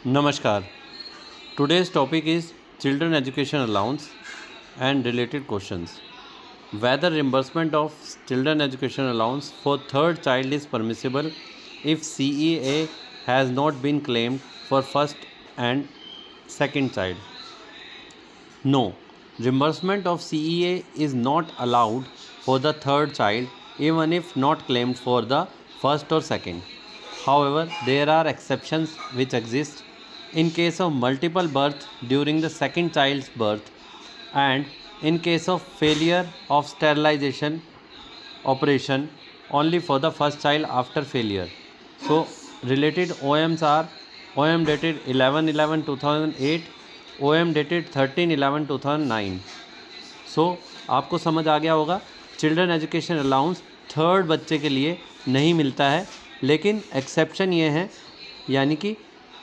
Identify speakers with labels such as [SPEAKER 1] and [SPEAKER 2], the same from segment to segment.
[SPEAKER 1] Namaskar. Today's topic is Children Education Allowance and related questions. Whether reimbursement of children education allowance for third child is permissible if CEA has not been claimed for first and second child. No, reimbursement of CEA is not allowed for the third child even if not claimed for the first or second. However, there are exceptions which exist in case of multiple birth during the second child's birth and in case of failure of sterilization operation only for the first child after failure. So related OMs are OM dated 11/11/2008, OM dated 13/11/2009. सो आपको समझ आ गया होगा, children education allowance third बच्चे के लिए नहीं मिलता है, लेकिन एक्सेप्शन ये है, यानी कि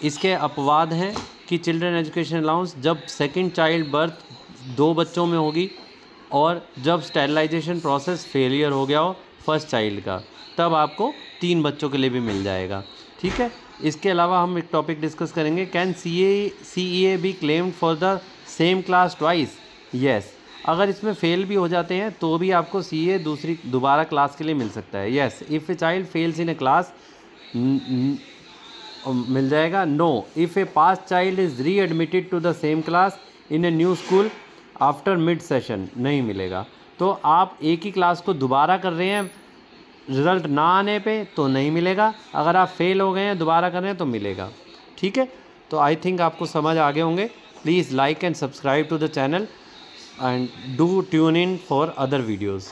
[SPEAKER 1] इसके अपवाद हैं कि चिल्ड्रन एजुकेशन अलाउंस जब सेकंड चाइल्ड बर्थ 2 बच्चों में होगी और जब स्टेरिलाइजेशन प्रोसेस फेलियर हो गया हो फर्स्ट चाइल्ड का, तब आपको 3 बच्चों के लिए भी मिल जाएगा। ठीक है, इसके अलावा हम एक टॉपिक डिस्कस करेंगे, can CEA be claimed for the same class twice? Yes, अगर इसमें फेल भी हो जाते हैं तो भी आपको CEA दोबारा क्लास के लिए मिल सकता है। Yes, if a child fails in a class मिल जाएगा। No, if a past child is readmitted to the same class in a new school after mid session नहीं मिलेगा। तो आप एक ही क्लास को दोबारा कर रहे हैं, रिज़ल्ट ना आने पे तो नहीं मिलेगा, अगर आप फेल हो गए हैं दोबारा कर रहे हैं तो मिलेगा। ठीक है, तो आई थिंक आपको समझ आ गए होंगे। Please like and subscribe to the channel and do tune in for other videos.